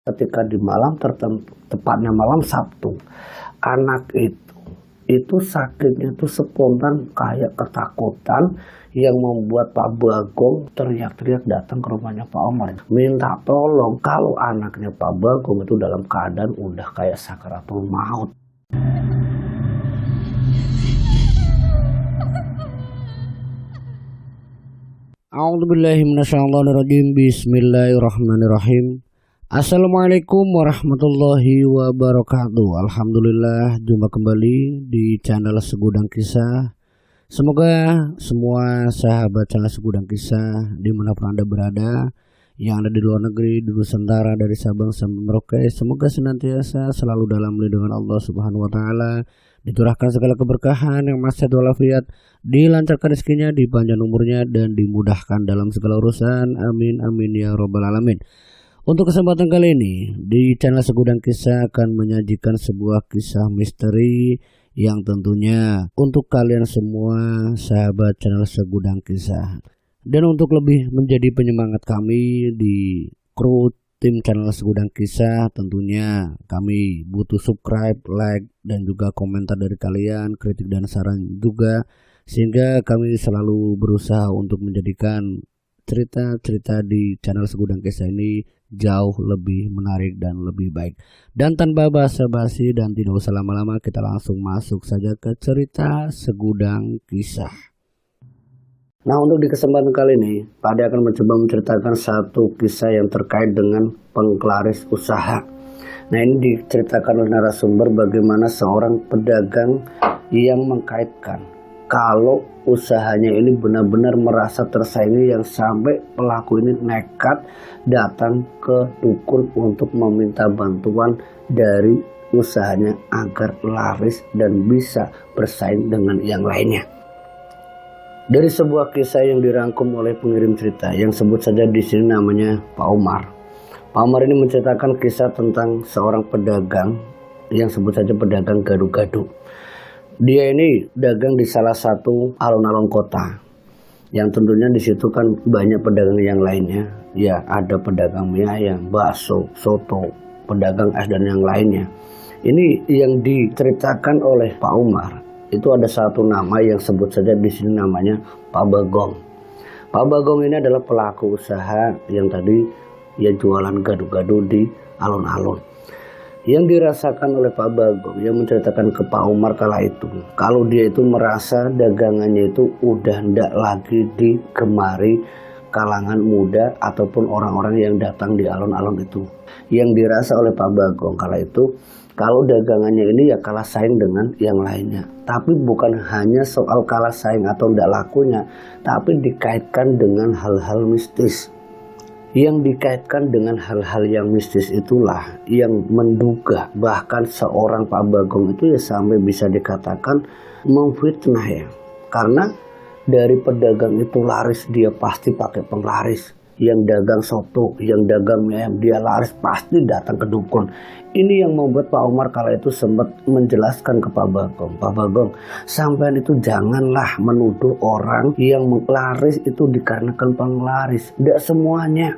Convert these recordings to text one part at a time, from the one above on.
Ketika di malam tertentu, tepatnya malam Sabtu, anak itu sakitnya itu spontan kayak ketakutan yang membuat Pak Bagong teriak-teriak datang ke rumahnya Pak Omar. Minta tolong kalau anaknya Pak Bagong itu dalam keadaan udah kayak sakaratul maut. A'udzubillahi minasyaitonirrajim. Bismillahirrahmanirrahim. Assalamualaikum warahmatullahi wabarakatuh. Alhamdulillah, jumpa kembali di channel Segudang Kisah. Semoga semua sahabat channel Segudang Kisah dimanapun Anda berada, yang ada di luar negeri, di Nusantara, dari Sabang sampai Merauke, semoga senantiasa selalu dalam lindungan Allah Subhanahu wa taala, dicurahkan segala keberkahan yang sehat walafiat, dilancarkan rezekinya, dipanjang umurnya, dan dimudahkan dalam segala urusan. Amin amin ya robbal alamin. Untuk kesempatan kali ini di channel Segudang Kisah akan menyajikan sebuah kisah misteri yang tentunya untuk kalian semua sahabat channel Segudang Kisah. Dan untuk lebih menjadi penyemangat kami di kru tim channel Segudang Kisah, tentunya kami butuh subscribe, like, dan juga komentar dari kalian, kritik dan saran juga, sehingga kami selalu berusaha untuk menjadikan cerita-cerita di channel Segudang Kisah ini jauh lebih menarik dan lebih baik. Dan tanpa basa-basi dan tidak usah lama-lama, kita langsung masuk saja ke cerita Segudang Kisah. Nah, untuk di kesempatan kali ini, Pak Ade akan mencoba menceritakan satu kisah yang terkait dengan penglaris usaha. Nah, ini diceritakan oleh narasumber bagaimana seorang pedagang yang mengkaitkan kalau usahanya ini benar-benar merasa tersaingi, yang sampai pelaku ini nekat datang ke dukun untuk meminta bantuan dari usahanya agar laris dan bisa bersaing dengan yang lainnya. Dari sebuah kisah yang dirangkum oleh pengirim cerita yang sebut saja di sini namanya Pak Omar. Pak Omar ini menceritakan kisah tentang seorang pedagang yang sebut saja pedagang gado-gado. Dia ini dagang di salah satu alun-alun kota, yang tentunya di situ kan banyak pedagang yang lainnya. Ya, ada pedagang mie ayam, bakso, soto, pedagang es dan yang lainnya. Ini yang diceritakan oleh Pak Umar. Itu ada satu nama yang sebut saja di sini namanya Pak Bagong. Pak Bagong ini adalah pelaku usaha yang tadi ya jualan gado-gado di alun-alun. Yang dirasakan oleh Pak Bagong yang menceritakan ke Pak Umar kala itu, kalau dia itu merasa dagangannya itu udah tidak lagi digemari kalangan muda ataupun orang-orang yang datang di alun-alun itu. Yang dirasa oleh Pak Bagong kala itu, kalau dagangannya ini ya kalah saing dengan yang lainnya. Tapi bukan hanya soal kalah saing atau tidak lakunya, tapi dikaitkan dengan hal-hal mistis. Yang dikaitkan dengan hal-hal yang mistis itulah yang menduga bahkan seorang Pak Bagong itu ya sampai bisa dikatakan memfitnah ya. Karena dari pedagang itu laris, dia pasti pakai penglaris. Yang dagang soto, yang dagang mie ayam, dia laris pasti datang ke dukun. Ini yang membuat Pak Umar kala itu sempat menjelaskan ke Pak Bagong, Pak Bagong, sampean itu janganlah menuduh orang yang laris itu dikarenakan penglaris. Tidak semuanya.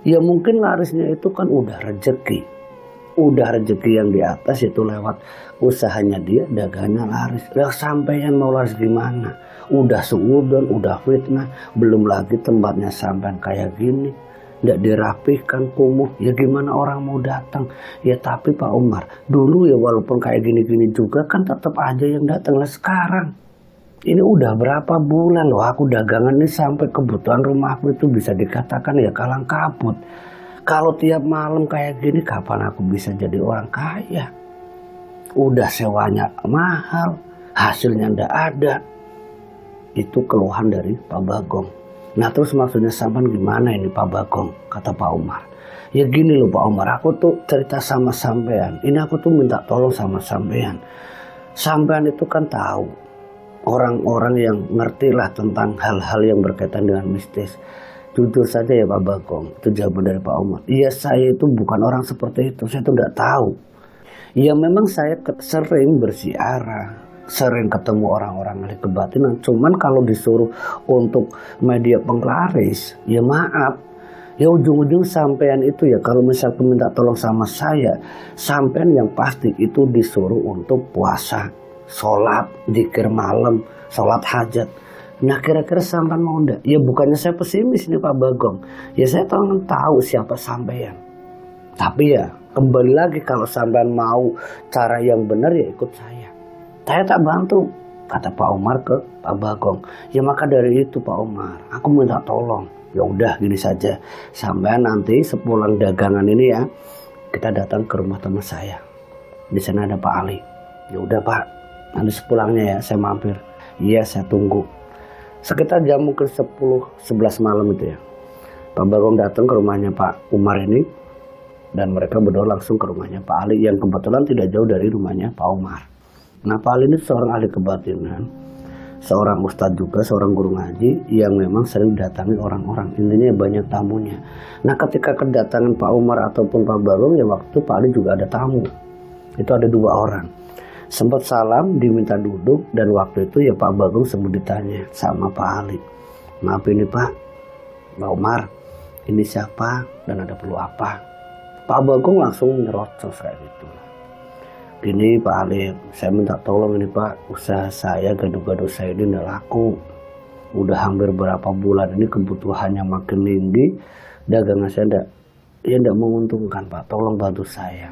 Ya mungkin larisnya itu kan udah rezeki. Udah rezeki yang di atas itu lewat usahanya dia, dagangnya laris. Lah sampean mau laris gimana? Udah suudon, udah fitnah, belum lagi tempatnya sampean kayak gini, nggak dirapihkan, kumuh. Ya gimana orang mau datang? Ya tapi Pak Umar, dulu ya walaupun kayak gini-gini juga kan tetap aja yang datang. Lah sekarang ini udah berapa bulan loh aku dagangan ini sampai kebutuhan rumahku itu bisa dikatakan ya kalang kabut. Kalau tiap malam kayak gini kapan aku bisa jadi orang kaya? Udah sewanya mahal, hasilnya ndak ada. Itu keluhan dari Pak Bagong. Nah terus maksudnya sampean gimana ini Pak Bagong? Kata Pak Umar. Ya gini loh Pak Umar, aku tuh cerita sama sampean. Ini aku tuh minta tolong sama sampean. Sampean itu kan tahu orang-orang yang ngerti lah tentang hal-hal yang berkaitan dengan mistis. Jujur saja ya Pak Bagong, itu jawaban dari Pak Umar. Iya saya itu bukan orang seperti itu, saya itu tidak tahu. Ya memang saya sering bersiarah, sering ketemu orang-orang ahli kebatinan. Cuman kalau disuruh untuk media penglaris, ya maaf, Ya ujung-ujung sampean itu ya kalau misalkan minta tolong sama saya, sampean yang pasti itu disuruh untuk puasa, sholat, zikir malam, sholat hajat. Nah kira-kira sampean mau enggak? Ya bukannya saya pesimis nih Pak Bagong. Ya saya tahu siapa sampean. Tapi ya kembali lagi kalau sampean mau cara yang benar ya ikut saya. Saya tak bantu, kata Pak Umar ke Pak Bagong. Ya maka dari itu Pak Umar, aku minta tolong. Ya udah gini saja, sampai nanti sepulang dagangan ini ya kita datang ke rumah teman saya. Di sana ada Pak Ali. Ya udah Pak, nanti sepulangnya ya saya mampir. Iya saya tunggu. Sekitar jam mungkin 10-11 malam itu ya, Pak Bagong datang ke rumahnya Pak Umar ini dan mereka berdua langsung ke rumahnya Pak Ali yang kebetulan tidak jauh dari rumahnya Pak Umar. Nah Pak Ali ini seorang ahli kebatinan, seorang ustadz juga, seorang guru ngaji yang memang sering datangi orang-orang, intinya banyak tamunya. Nah ketika kedatangan Pak Umar ataupun Pak Bagong ya waktu itu Pak Ali juga ada tamu. Itu ada 2 orang. Sempat salam, diminta duduk, dan waktu itu ya Pak Bagong sempat ditanya sama Pak Ali. Maaf ini Pak Umar, ini siapa dan ada perlu apa? Pak Bagong langsung nyerocos kayak gitu. Gini Pak Ali, saya minta tolong ini Pak, usaha saya gado-gado saya ini udah laku. Udah hampir berapa bulan ini kebutuhannya makin tinggi, dagangan saya enggak menguntungkan Pak, tolong bantu saya.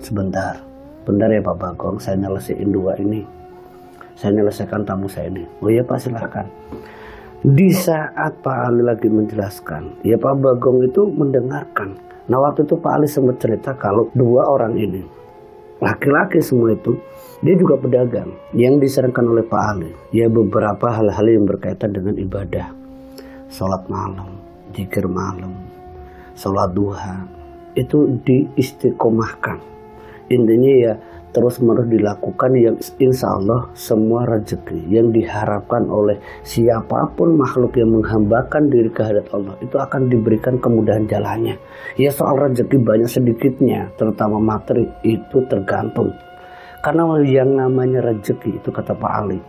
Sebentar ya Pak Bagong, saya nyelesain 2 ini. Saya nyelesaikan tamu saya ini. Oh iya Pak silahkan. Di saat Pak Ali lagi menjelaskan, ya Pak Bagong itu mendengarkan. Nah waktu itu Pak Ali sempat cerita kalau 2 orang ini laki-laki semua itu, dia juga pedagang yang disarankan oleh Pak Ali. Ya beberapa hal-hal yang berkaitan dengan ibadah, sholat malam, zikir malam, sholat duha, itu diistiqomahkan. Intinya ya terus menerus dilakukan yang insya Allah semua rezeki yang diharapkan oleh siapapun makhluk yang menghambakan diri ke hadirat Allah itu akan diberikan kemudahan jalannya. Ya soal rezeki banyak sedikitnya, terutama materi itu tergantung. Karena yang namanya rezeki itu kata Pak Ali,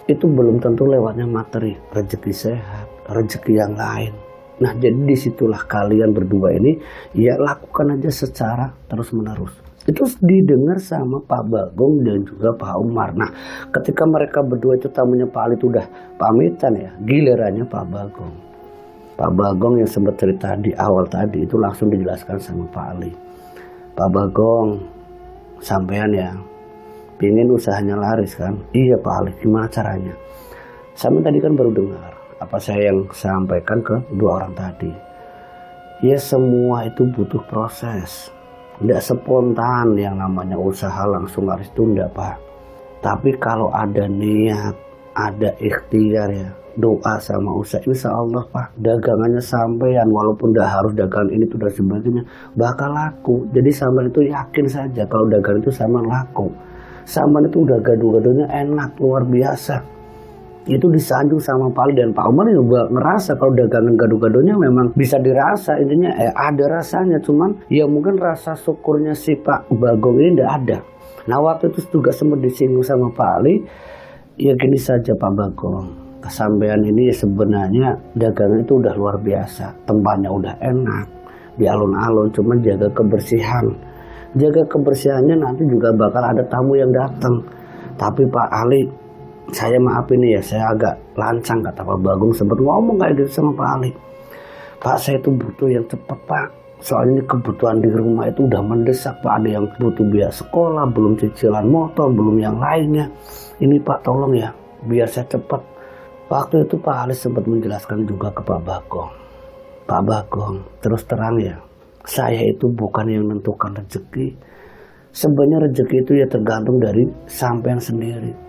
itu belum tentu lewatnya materi, rezeki sehat, rezeki yang lain. Nah jadi disitulah kalian berdua ini ya lakukan aja secara terus menerus. Itu didengar sama Pak Bagong dan juga Pak Umar. Nah ketika mereka berdua itu tamunya Pak Ali itu udah pamitan ya, gilirannya Pak Bagong. Pak Bagong yang sempat cerita di awal tadi itu langsung dijelaskan sama Pak Ali. Pak Bagong, sampean ya pingin usahanya laris kan? Iya Pak Ali, gimana caranya? Sama tadi kan baru dengar apa saya yang sampaikan ke 2 orang tadi. Ya semua itu butuh proses. Tidak spontan yang namanya usaha langsung laris itu enggak Pak. Tapi kalau ada niat, ada ikhtiar ya, doa sama usaha, insya Allah Pak dagangannya sampean walaupun udah harus dagangan ini tuh dan sebagainya bakal laku. Jadi sampean itu yakin saja kalau dagangan itu sampean laku. Sampean itu udah gado-gadonya enak luar biasa. Itu disanjung sama Pak Ali dan Pak Umar juga ngerasa kalau dagangan gado-gadonya memang bisa dirasa, intinya ada rasanya, cuman ya mungkin rasa syukurnya si Pak Bagong ini tidak ada. Nah waktu itu juga sempat disinggung sama Pak Ali, ya gini saja Pak Bagong, kesampean ini ya sebenarnya dagangan itu udah luar biasa, tempatnya udah enak, di alun-alun, cuman jaga kebersihan. Jaga kebersihannya nanti juga bakal ada tamu yang datang. Tapi Pak Ali, saya maaf ini ya, saya agak lancang, kata Pak Bagong sempat ngomong kayak gitu sama Pak Ali. Pak saya itu butuh yang cepat Pak, soalnya ini kebutuhan di rumah itu udah mendesak Pak, ada yang butuh biaya sekolah, belum cicilan motor, belum yang lainnya. Ini Pak tolong ya, biar saya cepat. Waktu itu Pak Ali sempat menjelaskan juga ke Pak Bagong. Pak Bagong, terus terang ya, saya itu bukan yang menentukan rezeki. Sebenarnya rezeki itu ya tergantung dari sampean sendiri.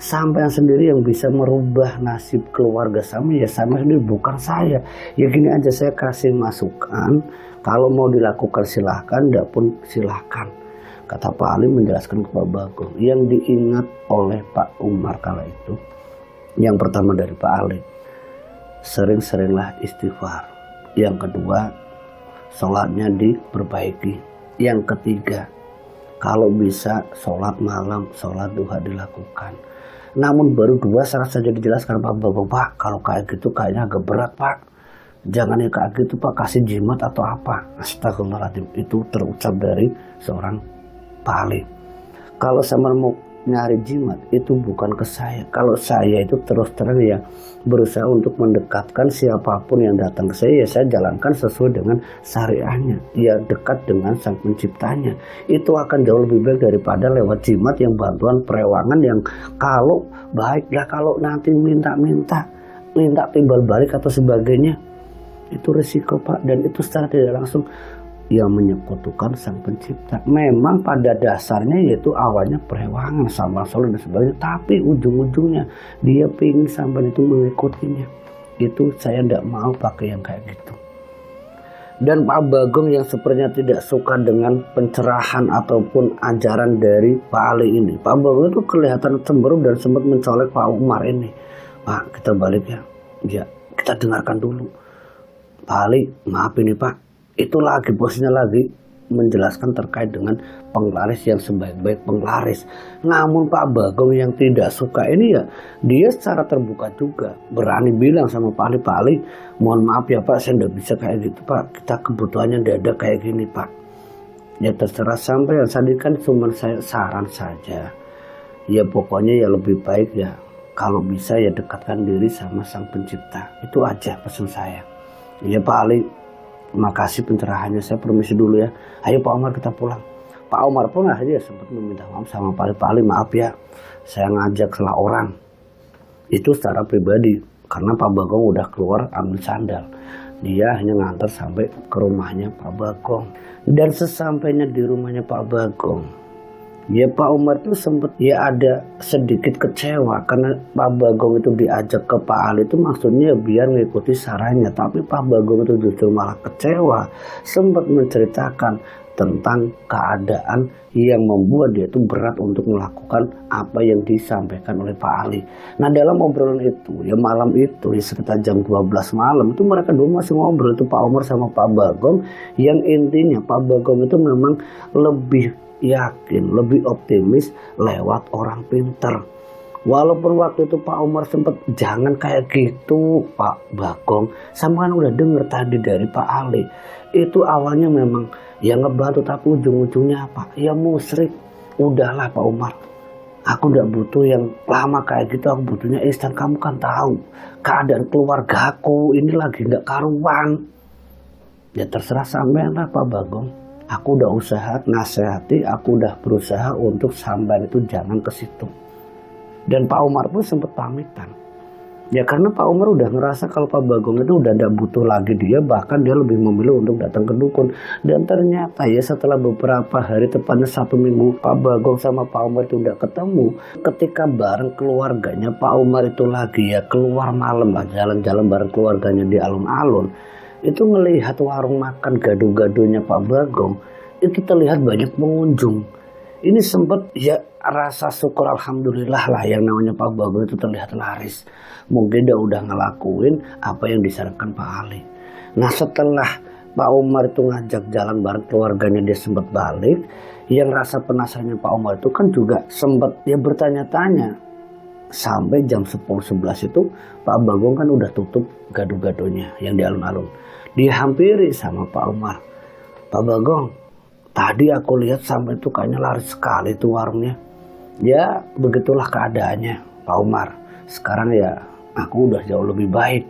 Sampean sendiri yang bisa merubah nasib keluarga sama ya sampean sendiri, bukan saya. Ya gini aja, saya kasih masukan, kalau mau dilakukan silahkan, tidak pun silahkan, kata Pak Ali menjelaskan ke Pak Bagong. Yang diingat oleh Pak Umar kala itu, yang pertama dari Pak Ali, sering-seringlah istighfar. Yang kedua, sholatnya diperbaiki. Yang ketiga, kalau bisa sholat malam, sholat duha dilakukan. Namun baru 2 syarat saja dijelaskan Pak Bagong. Pak kalau kayak gitu kayaknya agak berat Pak. Jangan yang kayak gitu Pak, kasih jimat atau apa. Astagfirullahaladzim, itu terucap dari seorang Pak Ali. Kalau sama mau nyari jimat itu bukan ke saya. Kalau saya itu terus terang ya berusaha untuk mendekatkan siapapun yang datang ke saya, ya saya jalankan sesuai dengan syariahnya, ya dekat dengan sang penciptanya. Itu akan jauh lebih baik daripada lewat jimat yang bantuan perewangan yang kalau baik ya, kalau nanti minta timbal balik atau sebagainya, itu resiko Pak. Dan itu secara tidak langsung yang menyekutukan sang pencipta. Memang pada dasarnya yaitu awalnya perewangan, sambal soleh dan sebagainya, tapi ujung-ujungnya dia pingin sampai itu mengikutinya. Itu saya tidak mau pakai yang kayak gitu. Dan Pak Bagong yang sepertinya tidak suka dengan pencerahan ataupun ajaran dari Pak Ali ini, Pak Bagong itu kelihatan cemberut dan sempat mencolek Pak Umar ini. Pak, kita balik ya. Ya, kita dengarkan dulu. Pak Ali, maaf ini Pak, itu lagi posisinya lagi menjelaskan terkait dengan penglaris yang sebaik-baik penglaris. Namun Pak Bagong yang tidak suka ini ya, dia secara terbuka juga berani bilang sama Pak Ali, mohon maaf ya Pak, saya tidak bisa kayak gitu Pak, kita kebutuhannya tidak ada kayak gini Pak. Ya terserah, sampai yang tadi kan cuma saya saran saja. Ya pokoknya ya lebih baik ya kalau bisa ya dekatkan diri sama sang pencipta. Itu aja pesan saya. Ya Pak Ali, makasih pencerahannya, saya permisi dulu ya. Ayo Pak Umar kita pulang. Pak Umar pun akhirnya sempat meminta maaf sama Pak Ali, maaf ya, saya ngajak salah orang. Itu secara pribadi, karena Pak Bagong udah keluar ambil sandal. Dia hanya ngantar sampai ke rumahnya Pak Bagong. Dan sesampainya di rumahnya Pak Bagong, ya Pak Umar itu sempat ya ada sedikit kecewa karena Pak Bagong itu diajak ke Pak Ali itu maksudnya biar mengikuti sarannya, tapi Pak Bagong itu justru malah kecewa, sempat menceritakan tentang keadaan yang membuat dia itu berat untuk melakukan apa yang disampaikan oleh Pak Ali. Nah dalam obrolan itu ya malam itu ya sekitar jam 12 malam itu mereka dua masih ngobrol itu Pak Umar sama Pak Bagong, yang intinya Pak Bagong itu memang lebih yakin, lebih optimis lewat orang pintar. Walaupun waktu itu Pak Umar sempat jangan kayak gitu Pak Bagong, sama kan udah denger tadi dari Pak Ali. Itu awalnya memang ya ngebantu, tapi ujung-ujungnya apa? Ya musyrik. Udahlah Pak Umar, aku udah butuh yang lama kayak gitu, aku butuhnya instan. Kamu kan tahu keadaan keluargaku ini lagi gak karuan. Ya terserah sampean lah Pak Bagong. Aku udah usaha nasihati, aku udah berusaha untuk sampean itu jangan ke situ. Dan Pak Umar pun sempat pamitan. Ya karena Pak Umar udah ngerasa kalau Pak Bagong itu udah tidak butuh lagi dia, bahkan dia lebih memilih untuk datang ke dukun. Dan ternyata ya setelah beberapa hari, tepatnya 1 minggu, Pak Bagong sama Pak Umar itu udah ketemu. Ketika bareng keluarganya Pak Umar itu lagi ya keluar malam lah, jalan-jalan bareng keluarganya di alun-alun. Itu ngelihat warung makan gaduh-gaduhnya Pak Bagong, itu terlihat banyak pengunjung. Ini sempat ya rasa syukur alhamdulillah lah yang namanya Pak Bagong itu terlihat laris. Mungkin dia udah ngelakuin apa yang disarankan Pak Ali. Nah setelah Pak Umar itu ngajak jalan bareng keluarganya, dia sempat balik. Yang rasa penasarannya Pak Umar itu kan juga sempat dia bertanya-tanya. Sampai jam 10-11 itu Pak Bagong kan udah tutup gaduh-gaduhnya yang di alun-alun. Dihampiri sama Pak Umar. Pak Bagong, tadi aku lihat sampai itu kayaknya laris sekali itu warungnya. Ya begitulah keadaannya Pak Umar. Sekarang ya aku udah jauh lebih baik.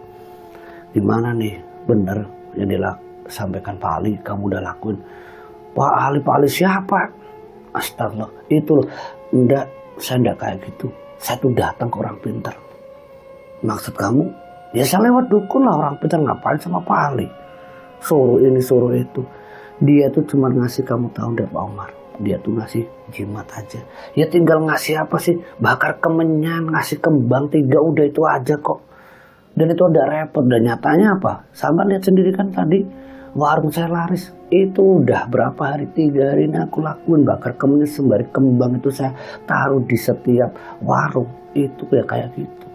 Gimana nih, bener yang disampaikan Pak Ali kamu udah lakuin? Pak Ali siapa? Astagfirullah, itu loh. Enggak, saya enggak kayak gitu. Saya tuh datang ke orang pintar. Maksud kamu? Ya saya lewat dukun lah, orang pintar ngapain sama Pak Ali? Suruh ini suruh itu. Dia tuh cuma ngasih, kamu tahu enggak Pak Umar? Dia tuh ngasih jimat aja. Ya tinggal ngasih apa sih? Bakar kemenyan, ngasih kembang 3, udah itu aja kok. Dan itu udah repot. Dan nyatanya apa? Sabar lihat sendiri kan tadi. Warung saya laris. Itu udah berapa hari? 3 hari ini aku lakuin. Bakar kemenyan sembari kembang itu saya taruh di setiap warung. Itu ya kayak gitu.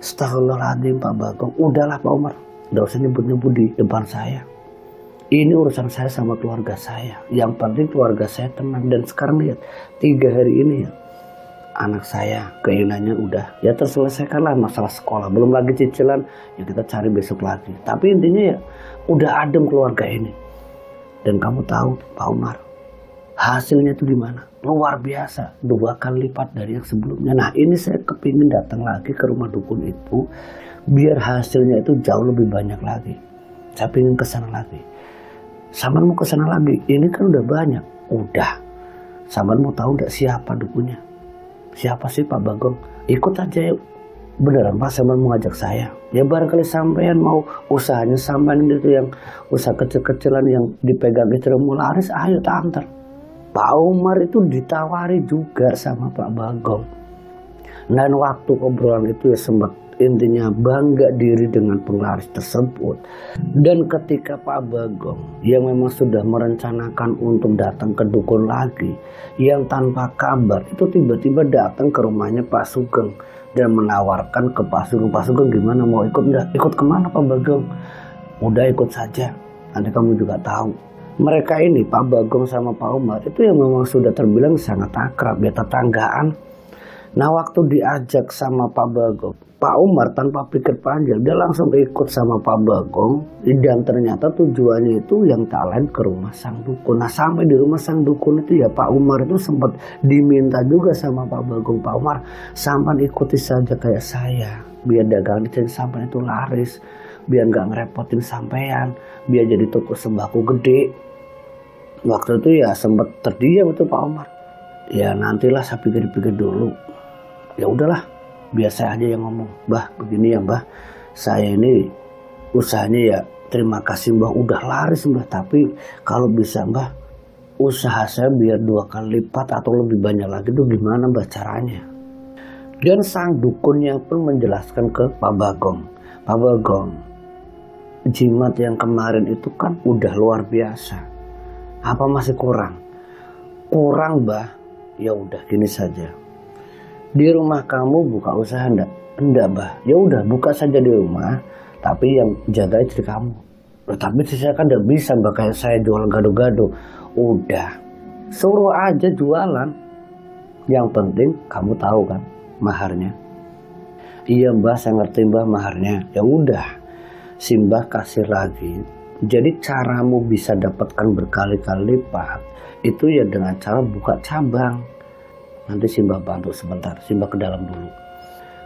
Astagfirullahaladzim Pak Bagong. Udahlah Pak Umar, gak usah nyebut-nyebut di depan saya. Ini urusan saya sama keluarga saya. Yang penting keluarga saya tenang. Dan sekarang lihat 3 hari ini ya, anak saya keinginannya udah ya terselesaikanlah masalah sekolah, belum lagi cicilan ya kita cari besok lagi. Tapi intinya ya udah adem keluarga ini. Dan kamu tahu Pak Umar, hasilnya itu gimana? Luar biasa, 2 kali lipat dari yang sebelumnya. Nah ini saya kepingin datang lagi ke rumah dukun itu biar hasilnya itu jauh lebih banyak lagi. Saya pengen kesana lagi. Saman mau kesana lagi, ini kan udah banyak. Udah, Saman mau tahu gak siapa dukunnya? Siapa sih Pak Bagong? Ikut aja yuk. Beneran Pak, Saman mau ngajak saya. Ya barangkali sampean mau usahanya sampean itu yang usaha kecil-kecilan yang dipegang istri mau laris, ayo tak antar. Pak Umar itu ditawari juga sama Pak Bagong. Dan waktu obrolan itu ya sempat intinya bangga diri dengan penglaris tersebut. Dan ketika Pak Bagong yang memang sudah merencanakan untuk datang ke dukun lagi, yang tanpa kabar itu tiba-tiba datang ke rumahnya Pak Sugeng dan menawarkan ke Pak Sugeng, Pak Sugeng gimana mau ikut enggak? Ikut kemana Pak Bagong? Udah ikut saja, nanti kamu juga tahu. Mereka ini Pak Bagong sama Pak Umar itu yang memang sudah terbilang sangat akrab ya, tetanggaan. Nah waktu diajak sama Pak Bagong, Pak Umar tanpa pikir panjang dia langsung ikut sama Pak Bagong. Dan ternyata tujuannya itu yang tak lain ke rumah sang dukun. Nah sampai di rumah sang dukun itu ya Pak Umar itu sempat diminta juga sama Pak Bagong, Pak Umar sampai ikuti saja kayak saya, biar dagangan di sampai itu laris, biar nggak ngerepotin sampean, biar jadi toko sembako gede. Waktu itu ya sempat terdiam itu Pak Umar. Ya nantilah saya pikir-pikir dulu. Ya udahlah, biar saya aja yang ngomong. Mbah begini ya Mbah, saya ini usahanya ya terima kasih Mbah udah laris Mbah, tapi kalau bisa Mbah usaha saya biar 2 kali lipat atau lebih banyak lagi itu gimana Mbah caranya. Dan sang dukunnya pun menjelaskan ke Pak Bagong, Pak Bagong, jimat yang kemarin itu kan udah luar biasa, apa masih kurang? Kurang Mbah. Ya udah gini saja, di rumah kamu buka usaha enggak? Enggak Mbah. Ya udah buka saja di rumah, tapi yang jaga istri kamu. Tapi saya kan enggak bisa Mbah, kayak saya jual gado-gado. Udah, suruh aja jualan. Yang penting kamu tahu kan maharnya. Iya Mbah, saya ngerti Mbah maharnya. Ya udah, si Mbah kasih lagi. Jadi caramu bisa dapatkan berkali-kali lipat itu ya dengan cara buka cabang. Nanti Simbah bantu sebentar, Simbah ke dalam dulu.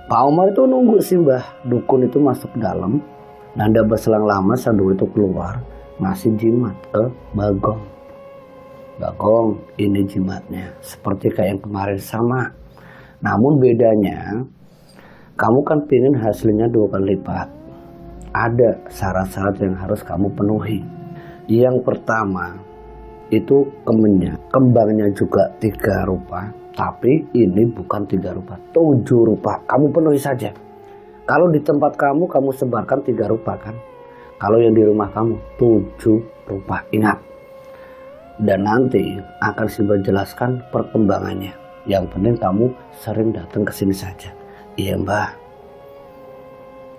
Pak Umar itu nunggu Simbah dukun itu masuk ke dalam. Nanda berselang lama Sandul itu keluar ngasih jimat ke Bagong. Bagong, ini jimatnya seperti kayak yang kemarin sama. Namun bedanya kamu kan pingin hasilnya 2 kali lipat. Ada syarat-syarat yang harus kamu penuhi. Yang pertama itu kembangnya juga 3 rupa. Tapi ini bukan 3 rupa, 7 rupa. Kamu penuhi saja. Kalau di tempat kamu sebarkan 3 rupa kan. Kalau yang di rumah kamu 7 rupa. Ingat. Dan nanti akan saya jelaskan perkembangannya. Yang penting kamu sering datang ke sini saja. Iya Mbah.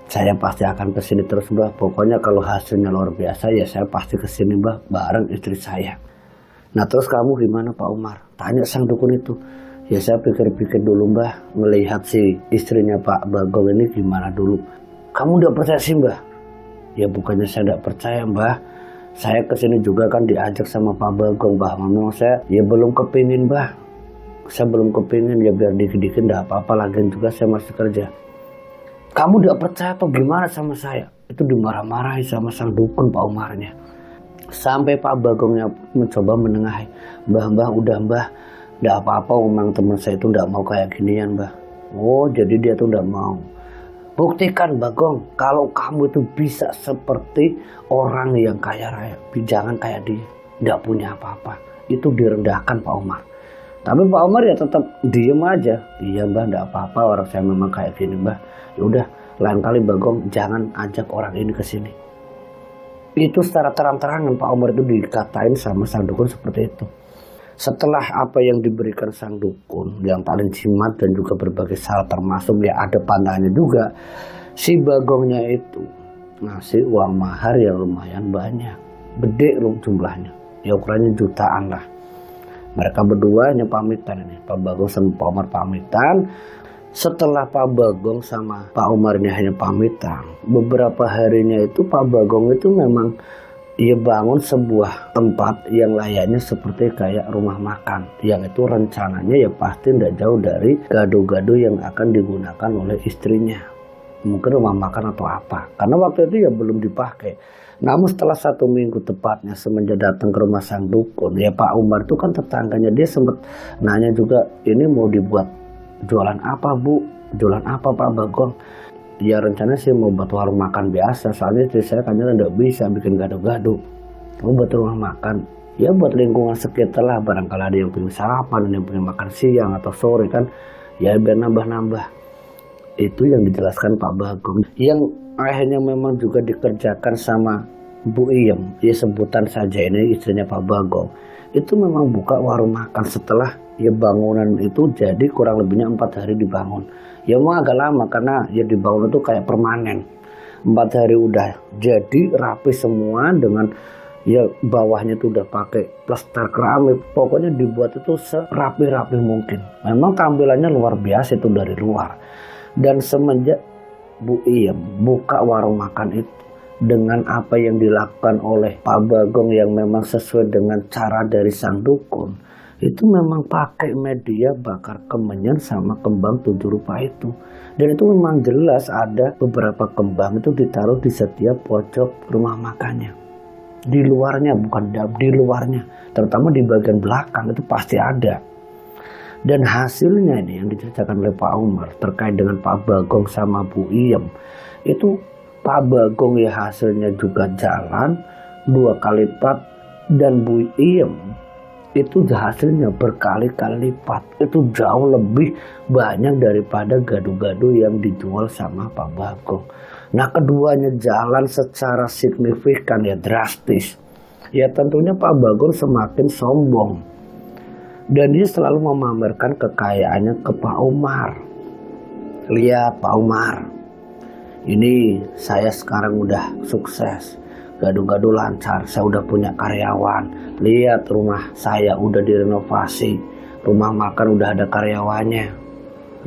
Saya pasti akan ke sini terus Mbah. Pokoknya kalau hasilnya luar biasa ya saya pasti ke sini Mbah bareng istri saya. Nah terus kamu gimana Pak Umar? Tanya sang dukun itu. Ya saya pikir-pikir dulu Mbah, melihat si istrinya Pak Bagong ini gimana dulu. Kamu udah percaya sih Mbah? Ya bukannya saya tidak percaya Mbah. Saya kesini juga kan diajak sama Pak Bagong Mbah. Memang saya ya belum kepingin Mbah. Saya belum kepingin ya biar dikit-dikit tidak apa-apa, lagian juga saya masih kerja. Kamu tidak percaya atau gimana sama saya? Itu dimarah-marahi sama sang dukun Pak Umarnya. Sampai Pak Bagongnya mencoba menengahi. Mbah udah Mbah. Tidak apa-apa, memang teman saya itu tidak mau kayak ginian Mbah. Oh jadi dia tuh tidak mau. Buktikan Bagong kalau kamu itu bisa seperti orang yang kaya raya. Jangan kayak dia, tidak punya apa-apa. Itu direndahkan Pak Umar. Tapi Pak Umar ya tetap diem aja. Iya Mbah tidak apa-apa, orang saya memang kayak gini Mbah. Ya udah lain kali Bagong jangan ajak orang ini ke sini. Itu secara terang-terangan Pak Umar itu dikatain sama sang dukun seperti itu. Setelah apa yang diberikan sang dukun, yang paling jimat dan juga berbagai syarat termasuk ya ada pantangannya juga, si Bagongnya itu ngasih uang mahar yang lumayan banyak, gede loh jumlahnya, ya ukurannya jutaan lah. Mereka berdua hanya pamitan ini, Pak Bagong sama Pak Umar pamitan. Setelah Pak Bagong sama Pak Umar ini hanya pamitan, beberapa harinya itu Pak Bagong itu memang ia bangun sebuah tempat yang layaknya seperti kayak rumah makan, yang itu rencananya ya pasti tidak jauh dari gado-gado yang akan digunakan oleh istrinya. Mungkin rumah makan atau apa, karena waktu itu ya belum dipakai. Namun setelah 1 minggu tepatnya semenjak datang ke rumah sang dukun, ya Pak Umar itu kan tetangganya, dia sempat nanya juga, ini mau dibuat jualan apa Bu? Jualan apa Pak Bagong? Ya rencananya sih mau buat warung makan biasa, soalnya istri saya kan tidak bisa bikin gado-gado. Mau buat rumah makan, ya buat lingkungan sekitar lah, barangkali ada yang pengen sarapan, ada yang pengen makan siang atau sore kan, ya biar nambah-nambah. Itu yang dijelaskan Pak Bagong, yang akhirnya memang juga dikerjakan sama Bu Iem, ya sebutan saja ini istrinya Pak Bagong. Itu memang buka warung makan setelah ya bangunan itu jadi kurang lebihnya 4 hari dibangun. Ya memang agak lama karena ya dibangun itu kayak permanen. 4 hari udah jadi rapi semua, dengan ya bawahnya itu udah pakai plester keramik. Pokoknya dibuat itu serapi-rapi mungkin. Memang tampilannya luar biasa itu dari luar. Dan semenjak Bu Iem buka warung makan itu, dengan apa yang dilakukan oleh Pak Bagong yang memang sesuai dengan cara dari sang dukun, itu memang pakai media bakar kemenyan sama kembang 7 rupa itu. Dan itu memang jelas ada beberapa kembang itu ditaruh di setiap pojok rumah makannya. Di luarnya, bukan di luarnya, terutama di bagian belakang itu pasti ada. Dan hasilnya ini yang diceritakan oleh Pak Umar terkait dengan Pak Bagong sama Bu Iem, itu Pak Bagong ya hasilnya juga jalan 2 kali lipat, dan Bu Iem itu hasilnya berkali-kali lipat. Itu jauh lebih banyak daripada gado-gado yang dijual sama Pak Bagong. Nah keduanya jalan secara signifikan ya drastis. Ya tentunya Pak Bagong semakin sombong. Dan dia selalu memamerkan kekayaannya ke Pak Umar. Lihat Pak Umar, ini saya sekarang udah sukses, gado-gado lancar, saya udah punya karyawan. Lihat rumah saya udah direnovasi, rumah makan udah ada karyawannya.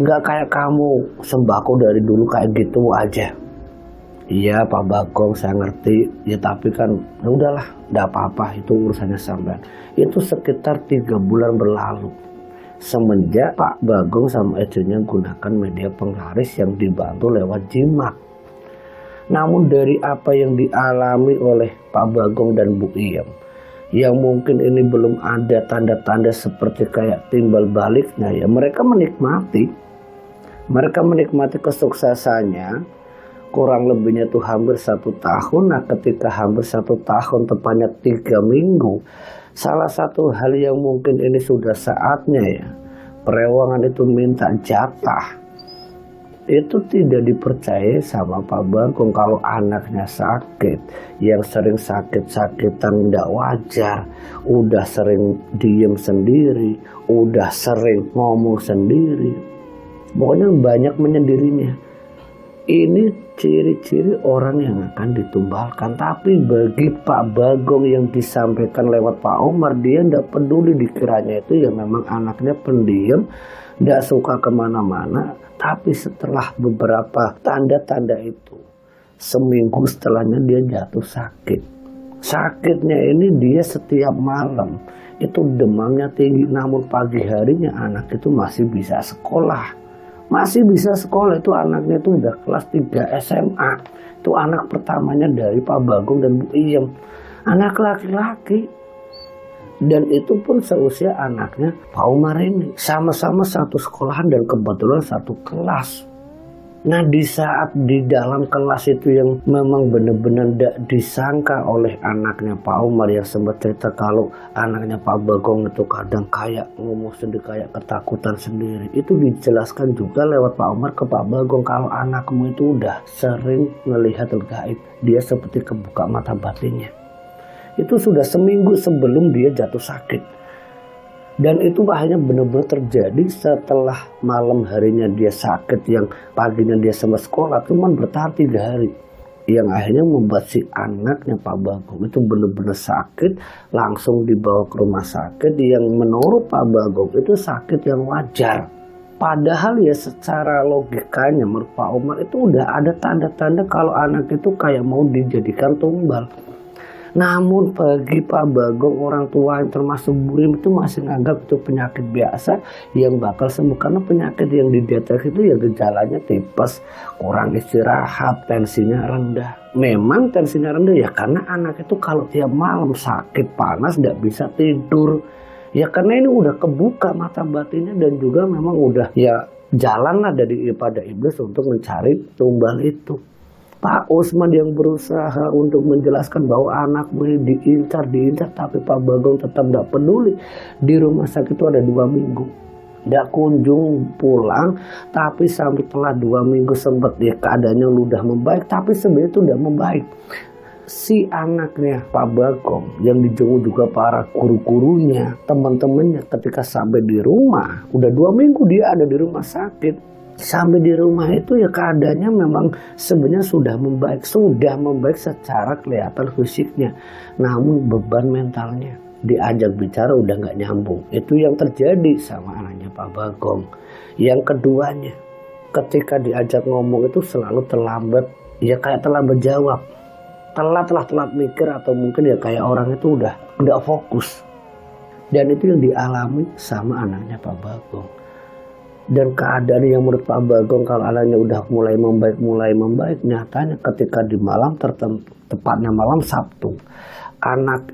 Nggak kayak kamu, sembako dari dulu kayak gitu aja. Iya Pak Bagong saya ngerti, ya tapi kan ya udahlah, nggak apa-apa, itu urusannya sampean. Itu sekitar 3 bulan berlalu semenjak Pak Bagong sama istrinya gunakan media penglaris yang dibantu lewat jimat. Namun dari apa yang dialami oleh Pak Bagong dan Bu Iem, yang mungkin ini belum ada tanda-tanda seperti kayak timbal baliknya, ya mereka menikmati kesuksesannya. Kurang lebihnya tuh hampir 1 tahun. Nah ketika hampir 1 tahun, tepatnya 3 minggu, salah satu hal yang mungkin ini sudah saatnya ya, Perewangan itu minta jatah. Itu tidak dipercaya sama Pak Bagong kalau anaknya sakit, yang sering sakit-sakitan tidak wajar, udah sering diem sendiri, udah sering ngomong sendiri, pokoknya banyak menyendirinya. Ini ciri-ciri orang yang akan ditumbalkan. Tapi bagi Pak Bagong yang disampaikan lewat Pak Umar, dia tidak peduli, dikiranya itu ya memang anaknya pendiam, tidak suka kemana-mana. Tapi setelah beberapa tanda-tanda itu, seminggu setelahnya dia jatuh sakit. Sakitnya ini dia setiap malam itu demamnya tinggi, namun pagi harinya anak itu masih bisa sekolah. Itu anaknya itu udah kelas 3 SMA. Itu anak pertamanya dari Pak Bagong dan Bu Iem. Anak laki-laki. Dan itu pun seusia anaknya Pak Umar ini. Sama-sama satu sekolahan dan kebetulan satu kelas. Nah di saat di dalam kelas itu yang memang benar-benar tidak disangka oleh anaknya Pak Umar, yang sempat cerita kalau anaknya Pak Bagong itu kadang kayak ngomong sendiri, kayak ketakutan sendiri. Itu dijelaskan juga lewat Pak Umar ke Pak Bagong, kalau anakmu itu udah sering melihat gaib, dia seperti kebuka mata batinnya. Itu sudah seminggu sebelum dia jatuh sakit. Dan itu hanya benar-benar terjadi setelah malam harinya dia sakit, yang paginya dia sempat sekolah, cuman bertahan 3 hari. yang akhirnya membuat si anaknya Pak Bagong itu benar-benar sakit, langsung dibawa ke rumah sakit yang menurut Pak Bagong itu sakit yang wajar. Padahal ya secara logikanya menurut Pak Umar itu udah ada tanda-tanda kalau anak itu kayak mau dijadikan tumbal. Namun bagi Pak Bagong, orang tua yang termasuk Burim itu masih menganggap itu penyakit biasa yang bakal sembuh. Karena penyakit yang dideteksi itu ya gejalanya tipes, kurang istirahat, tensinya rendah. Memang tensinya rendah ya karena anak itu kalau tiap malam sakit panas tidak bisa tidur. Ya karena ini udah kebuka mata batinnya dan juga memang udah ya jalanlah daripada iblis untuk mencari tumbal itu. Pak Usman yang berusaha untuk menjelaskan bahwa anak boleh diincar, tapi Pak Bagong tetap tidak peduli. Di rumah sakit itu ada 2 minggu. Tidak kunjung pulang, tapi sampai telah 2 minggu sempat ya keadaannya udah membaik, tapi sebenarnya itu tidak membaik. Si anaknya Pak Bagong yang dijenguk juga para guru-gurunya, teman-temannya ketika sampai di rumah, udah 2 minggu dia ada di rumah sakit. Sampai di rumah itu ya keadaannya memang sebenarnya sudah membaik secara kelihatan fisiknya. Namun beban mentalnya diajak bicara udah nggak nyambung. Itu yang terjadi sama anaknya Pak Bagong. Yang keduanya, ketika diajak ngomong itu selalu terlambat, ya kayak terlambat jawab. Telat mikir atau mungkin ya kayak orang itu udah nggak fokus. Dan itu yang dialami sama anaknya Pak Bagong. Dan keadaan yang menurut Pak Bagong kalau anaknya udah mulai membaik, nyatanya ketika di malam tertentu, tepatnya malam Sabtu, anak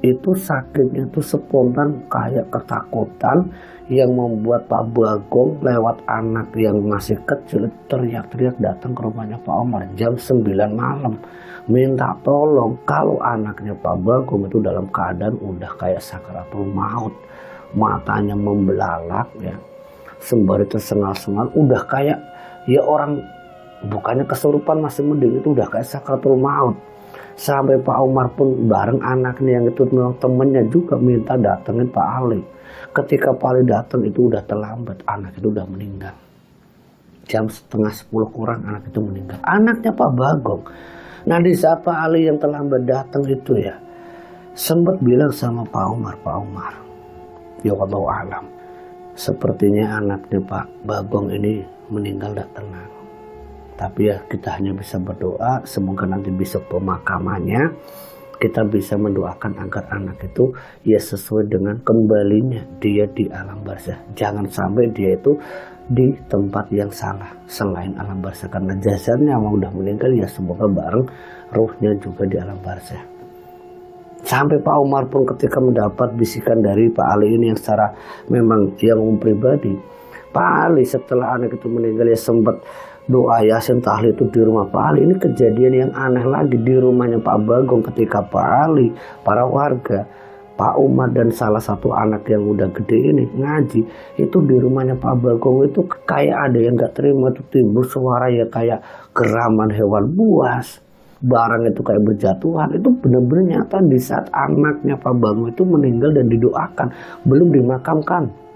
itu sakitnya itu spontan kayak ketakutan yang membuat Pak Bagong lewat anak yang masih kecil teriak-teriak datang ke rumahnya Pak Umar jam 9 malam. Minta tolong kalau anaknya Pak Bagong itu dalam keadaan udah kayak sakaratul maut. Matanya membelalak ya. Sembari tersengal-sengal udah kayak ya orang bukannya kesurupan masih mending, itu udah kayak sakaratul maut. Sampai Pak Umar pun bareng anaknya yang itu temennya juga minta datengin Pak Ali. Ketika Pak Ali datang itu udah terlambat, anak itu udah meninggal. Jam setengah 10 kurang anak itu meninggal. Anaknya Pak Bagong. Nah di saat Pak Ali yang terlambat datang itu ya sempat bilang sama Pak Umar, ya wallahu alam, sepertinya anaknya Pak Bagong ini meninggal tidak tenang. Tapi ya kita hanya bisa berdoa semoga nanti besok pemakamannya kita bisa mendoakan agar anak itu ya sesuai dengan kembalinya dia di alam barzah. Jangan sampai dia itu di tempat yang salah selain alam barzah, karena jasadnya yang udah meninggal ya semoga bareng ruhnya juga di alam barzah. Sampai Pak Umar pun ketika mendapat bisikan dari Pak Ali ini yang secara memang yang pribadi, Pak Ali setelah anak itu meninggal ya sempat doa Yasin tahlil itu di rumah Pak Ali. Ini kejadian yang aneh lagi di rumahnya Pak Bagong ketika Pak Ali, para warga, Pak Umar dan salah satu anak yang udah gede ini ngaji itu di rumahnya Pak Bagong itu kayak ada yang gak terima, itu timbul suara ya kayak geraman hewan buas, barang itu kayak berjatuhan. Itu benar-benar nyata di saat anaknya Pak Bagong itu meninggal dan didoakan belum dimakamkan.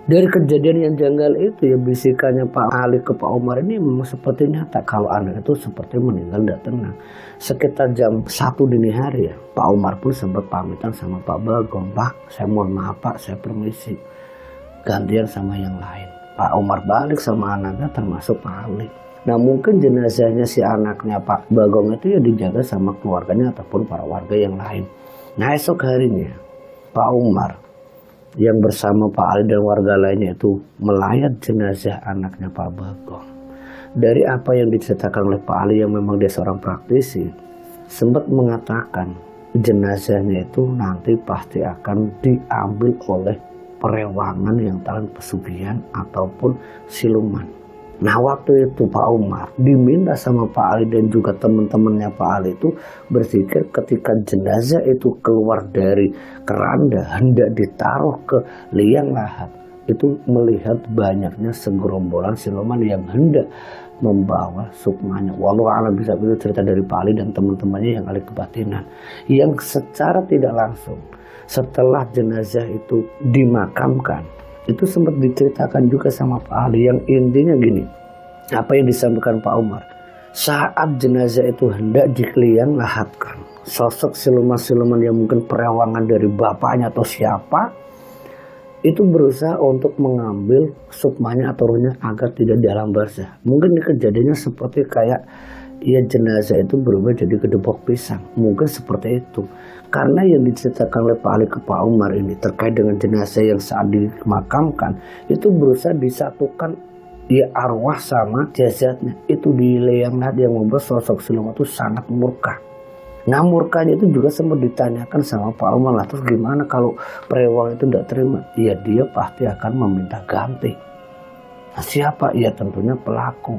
Dari kejadian yang janggal itu ya bisikannya Pak Ali ke Pak Umar ini memang seperti nyata kalau anak itu seperti meninggal tidak tenang. Sekitar jam 1 dini hari ya Pak Umar pun sempat pamitan sama Pak Bagong, Pak saya mohon maaf Pak, saya permisi, gantian sama yang lain. Pak Umar balik sama anaknya termasuk Pak Ali. Nah mungkin jenazahnya si anaknya Pak Bagong itu ya dijaga sama keluarganya ataupun para warga yang lain. Nah esok harinya Pak Umar yang bersama Pak Ali dan warga lainnya itu melayat jenazah anaknya Pak Bagong. Dari apa yang diceritakan oleh Pak Ali yang memang dia seorang praktisi, sempat mengatakan jenazahnya itu nanti pasti akan diambil oleh perewangan yang tahan pesugihan ataupun siluman. Nah waktu itu Pak Umar diminta sama Pak Ali dan juga teman-temannya Pak Ali itu berpikir ketika jenazah itu keluar dari keranda hendak ditaruh ke liang lahat, itu melihat banyaknya segerombolan siluman yang hendak membawa sukmanya. Wallahu a'lam bisa itu cerita dari Pak Ali dan teman-temannya yang ahli kebatinan, yang secara tidak langsung setelah jenazah itu dimakamkan itu sempat diceritakan juga sama Pak Ali yang intinya gini, apa yang disampaikan Pak Umar, Saat jenazah itu hendak dikeliang lahatkan, sosok siluman-siluman yang mungkin perewangan dari bapaknya atau siapa itu berusaha untuk mengambil sukmanya atau ruhnya agar tidak di alam barzah. Mungkin kejadiannya seperti kayak jenazah itu berubah jadi kedebok pisang. Mungkin seperti itu. Karena yang diceritakan oleh Pak Ali ke Pak Umar ini terkait dengan jenazah yang saat dimakamkan itu berusaha disatukan arwah sama jasadnya. Itu dileang yang membuat sosok siluman itu sangat murka. Nah murkanya itu juga sempat ditanyakan sama Pak Umar lah, terus gimana kalau perewang itu tidak terima? Ya dia pasti akan meminta ganti. Nah, siapa? Ya tentunya pelaku.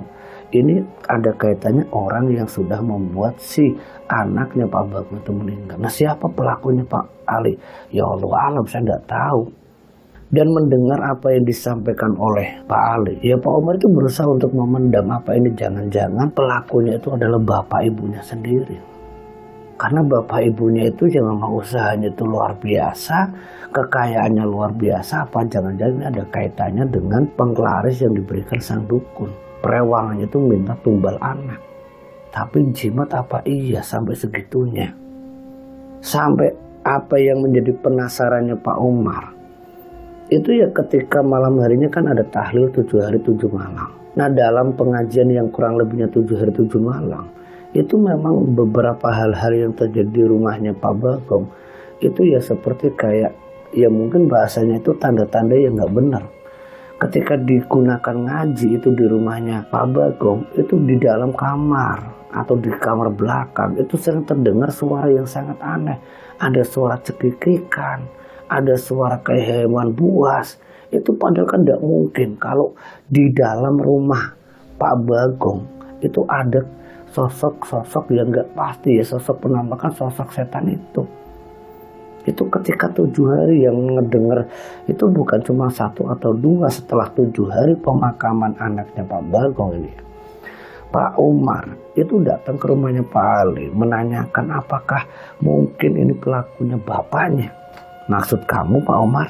Ini ada kaitannya orang yang sudah membuat si anaknya Pak Bagong itu meninggal. Nah siapa pelakunya Pak Ali? Ya Allah alam, saya tidak tahu. Dan mendengar apa yang disampaikan oleh Pak Ali, ya Pak Umar itu berusaha untuk memendam apa ini, jangan-jangan pelakunya itu adalah bapak ibunya sendiri. Karena bapak ibunya itu yang memang usahanya itu luar biasa, kekayaannya luar biasa, apa jangan-jangan ada kaitannya dengan penglaris yang diberikan sang dukun. Perewangannya itu minta tumbal anak. Tapi jimat apa iya sampai segitunya? Sampai apa yang menjadi penasarannya Pak Umar, itu ya ketika malam harinya kan ada tahlil 7 hari 7 malam. Nah dalam pengajian yang kurang lebihnya 7 hari 7 malam, itu memang beberapa hal-hal yang terjadi di rumahnya Pak Bagong itu ya seperti kayak ya mungkin bahasanya itu tanda-tanda yang nggak benar. Ketika digunakan ngaji itu di rumahnya Pak Bagong, itu di dalam kamar atau di kamar belakang itu sering terdengar suara yang sangat aneh. Ada suara cekikikan, ada suara kayak hewan buas. Itu padahal kan tidak mungkin kalau di dalam rumah Pak Bagong itu ada sosok-sosok yang gak pasti ya, sosok penampakan sosok setan itu. Itu ketika 7 hari yang ngedenger itu bukan cuma 1 atau 2 setelah 7 hari pemakaman anaknya Pak Bagong ini. Pak Umar itu datang ke rumahnya Pak Ali menanyakan apakah mungkin ini pelakunya bapaknya. Maksud kamu Pak Umar?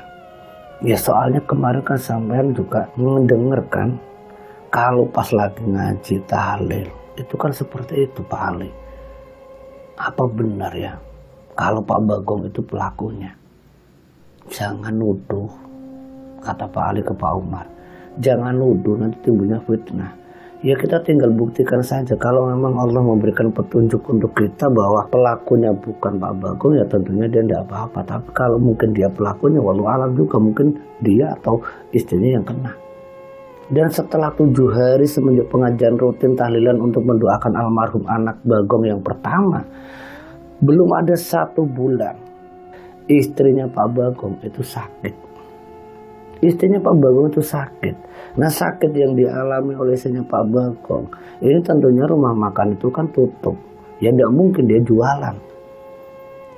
Ya soalnya kemarin kan sampean juga mendengarkan kalau pas lagi ngaji tahlil itu kan seperti itu Pak Ali. Apa benar ya kalau Pak Bagong itu pelakunya? Jangan nuduh, kata Pak Ali ke Pak Umar. Jangan nuduh, nanti timbulnya fitnah. Ya kita tinggal buktikan saja. Kalau memang Allah memberikan petunjuk untuk kita bahwa pelakunya bukan Pak Bagong, ya tentunya dia tidak apa-apa. Tapi kalau mungkin dia pelakunya, walau alam juga mungkin dia atau istrinya yang kena. Dan setelah 7 hari semenjak pengajian rutin tahlilan untuk mendoakan almarhum anak Bagong yang pertama, belum ada 1 bulan istrinya Pak Bagong itu sakit. Istrinya Pak Bagong itu sakit. Nah sakit yang dialami oleh istrinya Pak Bagong ini tentunya rumah makan itu kan tutup. Ya tidak mungkin dia jualan.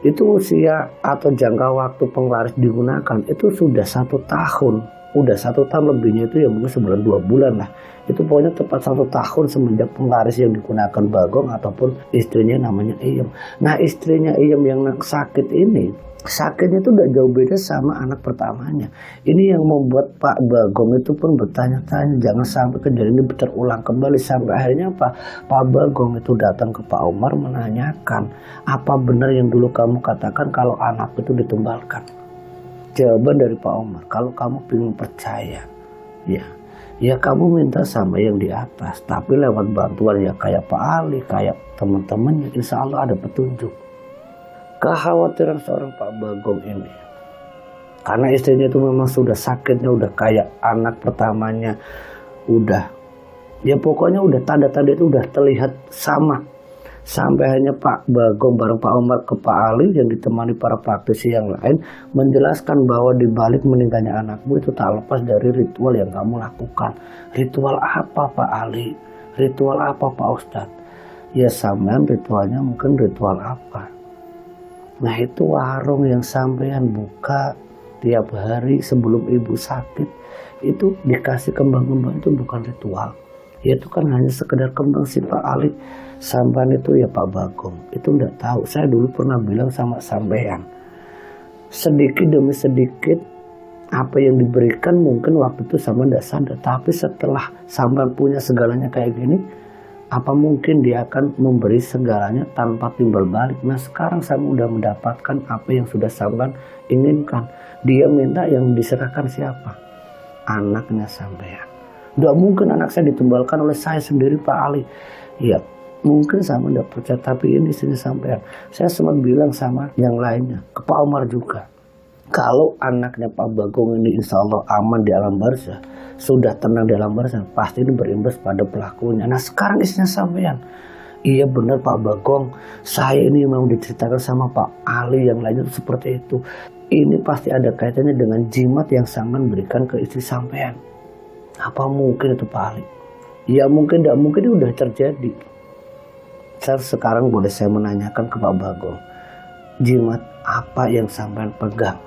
Itu usia atau jangka waktu penglaris digunakan itu sudah 1 tahun. Udah 1 tahun lebihnya itu ya mungkin sebulan 2 bulan lah. Itu pokoknya tepat 1 tahun semenjak penglaris yang digunakan Bagong ataupun istrinya namanya Iyem. Nah istrinya Iyem yang sakit ini, sakitnya itu udah jauh beda sama anak pertamanya. Ini yang membuat Pak Bagong itu pun bertanya-tanya jangan sampai kejadian ini terulang kembali. Sampai akhirnya Pak Bagong itu datang ke Pak Umar menanyakan apa benar yang dulu kamu katakan kalau anak itu ditumbalkan. Jawaban dari Pak Umar, kalau kamu ingin percaya, ya kamu minta sama yang di atas. Tapi lewat bantuan ya kayak Pak Ali, kayak teman-temannya, insya Allah ada petunjuk. Kekhawatiran seorang Pak Bagong ini, karena istrinya itu memang sudah sakitnya, udah kayak anak pertamanya, ya pokoknya udah tanda-tanda itu udah terlihat sama. Sampai hanya Pak Bagong bareng Pak Umar ke Pak Ali yang ditemani para praktisi yang lain menjelaskan bahwa di balik meninggalnya anakmu itu tak lepas dari ritual yang kamu lakukan. Ritual apa Pak Ali? Ritual apa Pak Ustadz? Ya sampean ritualnya mungkin ritual apa? Nah itu warung yang sampean buka tiap hari sebelum ibu sakit itu dikasih kembang-kembang itu bukan ritual. Ya itu kan hanya sekedar kembang sih Pak Ali. Sampean itu ya Pak Bagong itu enggak tahu. Saya dulu pernah bilang sama sampean, sedikit demi sedikit apa yang diberikan mungkin waktu itu sama enggak sadar. Tapi setelah sampean punya segalanya kayak gini, Apa mungkin dia akan memberi segalanya tanpa timbal balik? Nah sekarang Sampean udah mendapatkan apa yang sudah Sampean inginkan. Dia minta yang diserahkan siapa? Anaknya Sampean. Tidak mungkin anak saya ditumbalkan oleh saya sendiri Pak Ali. Ya mungkin Sampean tidak percaya, tapi ini istrinya Sampean. Saya sempat bilang sama yang lainnya, ke Pak Omar juga. Kalau anaknya Pak Bagong ini insya Allah aman di alam barzah, sudah tenang di alam barzah, pasti ini berimbas pada pelakunya. Nah sekarang istrinya Sampean, iya benar Pak Bagong, saya ini mau diceritakan sama Pak Ali, yang lainnya itu seperti itu. Ini pasti ada kaitannya dengan jimat yang Sampean berikan ke istri Sampean. Apa mungkin itu Pak Ali? Ya mungkin, tidak mungkin, ini udah terjadi. Sekarang boleh saya menanyakan ke Pak Bagong, jimat apa yang Sampean pegang?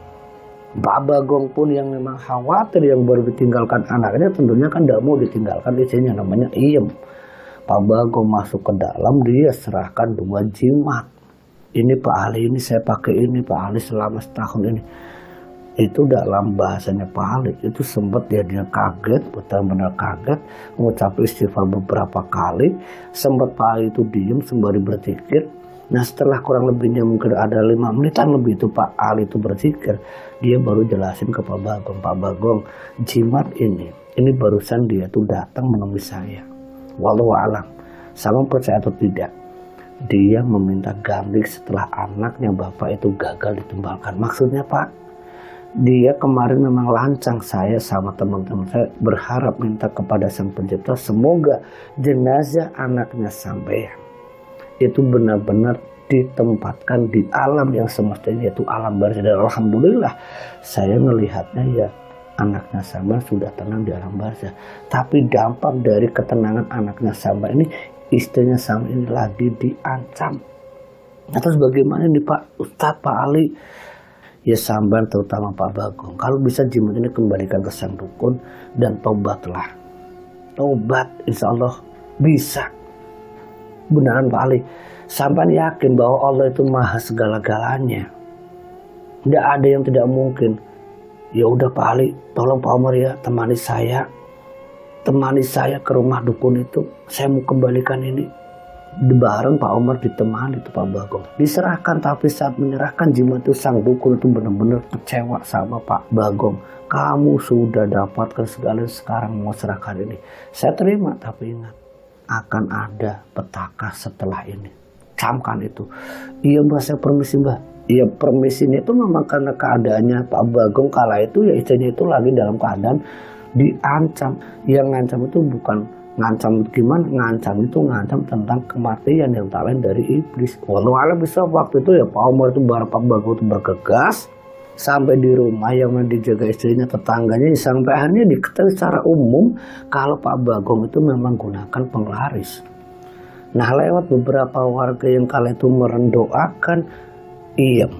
Pak Bagong pun yang memang khawatir yang baru ditinggalkan anaknya, tentunya kan tidak mau ditinggalkan istrinya, namanya Iem. Pak Bagong masuk ke dalam, dia serahkan 2 jimat. Ini Pak Ali, ini saya pakai ini Pak Ali selama setahun ini. Itu dalam bahasanya Pak Ali, itu sempat dia kaget, benar-benar kaget, mengucap istighfar beberapa kali. Sempat Pak Ali itu diem sembari berpikir. Nah setelah kurang lebihnya mungkin ada 5 menitan lebih itu Pak Ali itu berzikir, dia baru jelasin ke Pak Bagong, Pak Bagong, jimat ini barusan dia tuh datang menemui saya. Wallahu alam, sama percaya atau tidak, dia meminta ganti setelah anaknya bapak itu gagal ditumbalkan. Maksudnya Pak, dia kemarin memang lancang, saya sama teman-teman saya berharap minta kepada Sang Pencipta semoga jenazah anaknya sampai itu benar-benar ditempatkan di alam yang semestinya, yaitu alam barzah. Dan alhamdulillah saya melihatnya ya anaknya Sampean sudah tenang di alam barzah. Tapi dampak dari ketenangan anaknya Sampean ini, istrinya Sampean ini lagi diancam. Nah terus bagaimana nih Pak Ustadz, Pak Ali? Ya Sampean terutama Pak Bagong, kalau bisa jimat ini kembalikan ke sang dukun dan tobatlah. Tobat insya Allah bisa. Beneran Pak Ali, Sampean yakin bahwa Allah itu maha segala-galanya, tidak ada yang tidak mungkin. Ya udah Pak Ali, tolong Pak Omar ya temani saya ke rumah dukun itu, saya mau kembalikan ini. Bareng Pak Omar ditemani itu Pak Bagong, diserahkan. Tapi saat menyerahkan jimat itu, sang dukun itu benar-benar kecewa sama Pak Bagong. Kamu sudah dapatkan segala, sekarang mau serahkan ini. Saya terima, tapi ingat akan ada petaka setelah ini. Camkan itu. Iya Mbak, saya permisi Mbak. Iya permisinya itu memang karena keadaannya Pak Bagong kala itu ya istrinya itu lagi dalam keadaan diancam. Yang ngancam itu bukan ngancam gimana, ngancam tentang kematian yang tak lain dari iblis. Walau alam bisa waktu itu ya Pak Omar itu Pak Bagong itu bergegas sampai di rumah yang dijaga istrinya, tetangganya, sampai akhirnya diketahui secara umum kalau Pak Bagong itu memang gunakan penglaris. Nah lewat beberapa warga yang kala itu merendoakan Iem,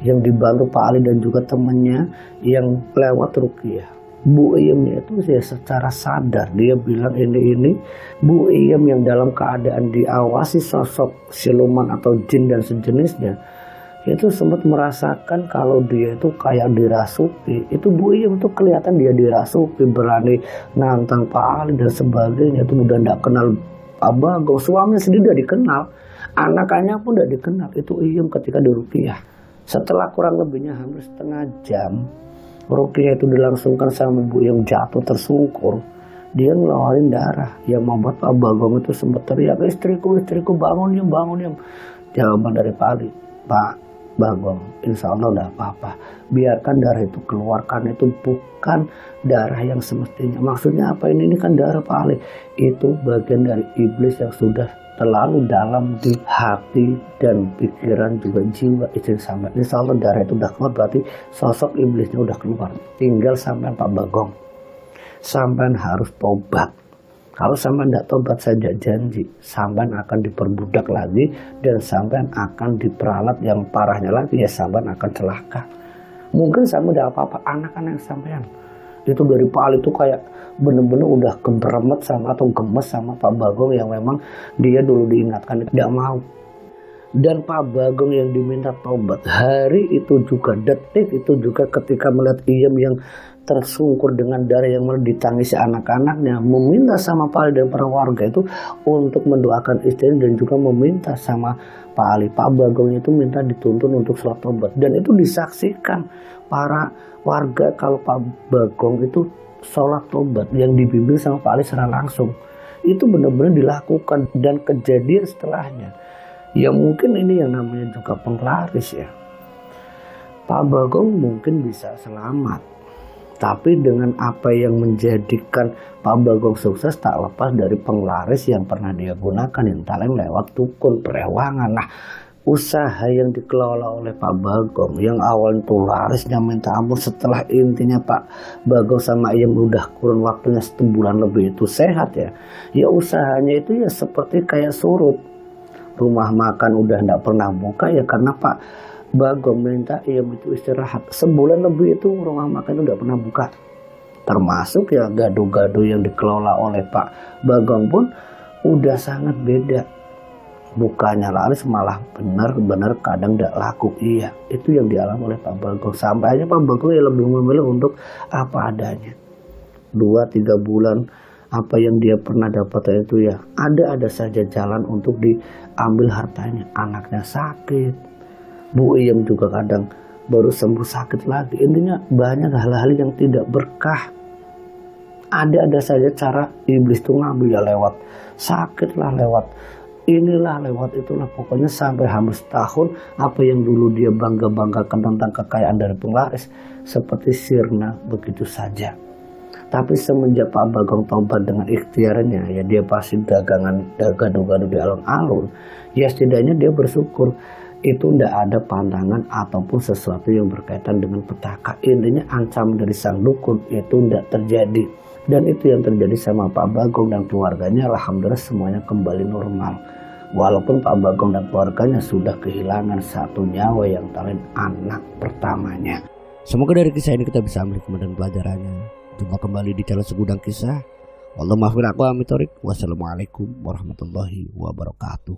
yang dibantu Pak Ali dan juga temannya yang lewat ruqyah. Bu Iem itu ya secara sadar dia bilang ini Bu Iem yang dalam keadaan diawasi sosok siluman atau jin dan sejenisnya, itu sempat merasakan kalau dia itu kayak dirasuki. Itu Bu Iem itu kelihatan dia dirasuki, berani nantang Pak Ali dan sebagainya. Itu udah tidak kenal Pak Bagong, suaminya sendiri udah dikenal, anaknya pun udah dikenal. Itu Iem ketika di ruqyah. Setelah kurang lebihnya hampir setengah jam ruqyah itu dilangsungkan sama Bu Iem jatuh tersungkur. Dia ngeluarin darah yang membuat Pak Bagong itu sempat teriak, istriku bangun Iem. Jawaban dari Pak Ali, Pak Bagong, insya Allah udah apa-apa. Biarkan darah itu keluar, karena itu bukan darah yang semestinya. Maksudnya apa ini kan darah Pak Ali. Itu bagian dari iblis yang sudah terlalu dalam di hati dan pikiran juga jiwa istri Sampean. Insya Allah darah itu udah keluar, berarti sosok iblisnya udah keluar. Tinggal Sampean Pak Bagong, Sampean harus tobat. Kalau Sampean tidak tobat, saya janji Sampean akan diperbudak lagi dan Sampean akan diperalat yang parahnya lagi, ya Sampean akan celaka. Mungkin Sampean tidak apa-apa, anak-anak Sampean itu dari Pak Ali itu kayak bener-bener udah gemes sama Pak Bagong yang memang dia dulu diingatkan tidak mau. Dan Pak Bagong yang diminta tobat hari itu juga, detik itu juga, ketika melihat Iem yang tersungkur dengan darah yang ditangisi anak-anaknya, meminta sama Pak Ali dan para warga itu untuk mendoakan istrinya, dan juga meminta sama Pak Ali, Pak Bagong itu minta dituntun untuk sholat tobat. Dan itu disaksikan para warga kalau Pak Bagong itu sholat tobat yang dibimbing sama Pak Ali secara langsung. Itu benar-benar dilakukan. Dan kejadian setelahnya, ya mungkin ini yang namanya juga penglaris ya, Pak Bagong mungkin bisa selamat, tapi dengan apa yang menjadikan Pak Bagong sukses tak lepas dari penglaris yang pernah dia gunakan, yang paling lewat dukun, perewangan. Nah, usaha yang dikelola oleh Pak Bagong yang awal itu larisnya minta ampun, setelah intinya Pak Bagong sama Iem udah kurun waktunya 1 bulan lebih itu sehat ya, ya usahanya itu ya seperti kayak surut. Rumah makan udah tidak pernah buka ya karena Pak Bagong minta Iem itu istirahat. Sebulan lebih itu rumah makan udah pernah buka. Termasuk ya gaduh-gaduh yang dikelola oleh Pak Bagong pun udah sangat beda. Bukannya laris, malah benar-benar kadang tidak laku. Iya, itu yang dialami oleh Pak Bagong. Sampai aja Pak Bagong ya lebih memilih untuk apa adanya. 2-3 bulan apa yang dia pernah dapat itu ya ada saja jalan untuk diambil hartanya. Anaknya sakit, Bu Iem juga kadang baru sembuh sakit lagi. Intinya banyak hal-hal yang tidak berkah. Ada saja cara iblis itu ngambil ya, lewat sakit lah, lewat inilah, lewat itulah. Pokoknya sampai hampir setahun apa yang dulu dia bangga-banggakan tentang kekayaan dari penglaris seperti sirna begitu saja. Tapi semenjak Pak Bagong tobat dengan ikhtiarnya, ya dia pasti gaduh-gaduh di alun-alun. Ya setidaknya dia bersyukur itu tidak ada pantangan ataupun sesuatu yang berkaitan dengan petaka. Intinya ancaman dari sang dukun itu tidak terjadi. Dan itu yang terjadi sama Pak Bagong dan keluarganya. Alhamdulillah semuanya kembali normal. Walaupun Pak Bagong dan keluarganya sudah kehilangan 1 nyawa yang paling anak pertamanya. Semoga dari kisah ini kita bisa ambil hikmah dan pelajarannya. Jumpa kembali di channel Segudang Kisah. Wassalamualaikum warahmatullahi wabarakatuh.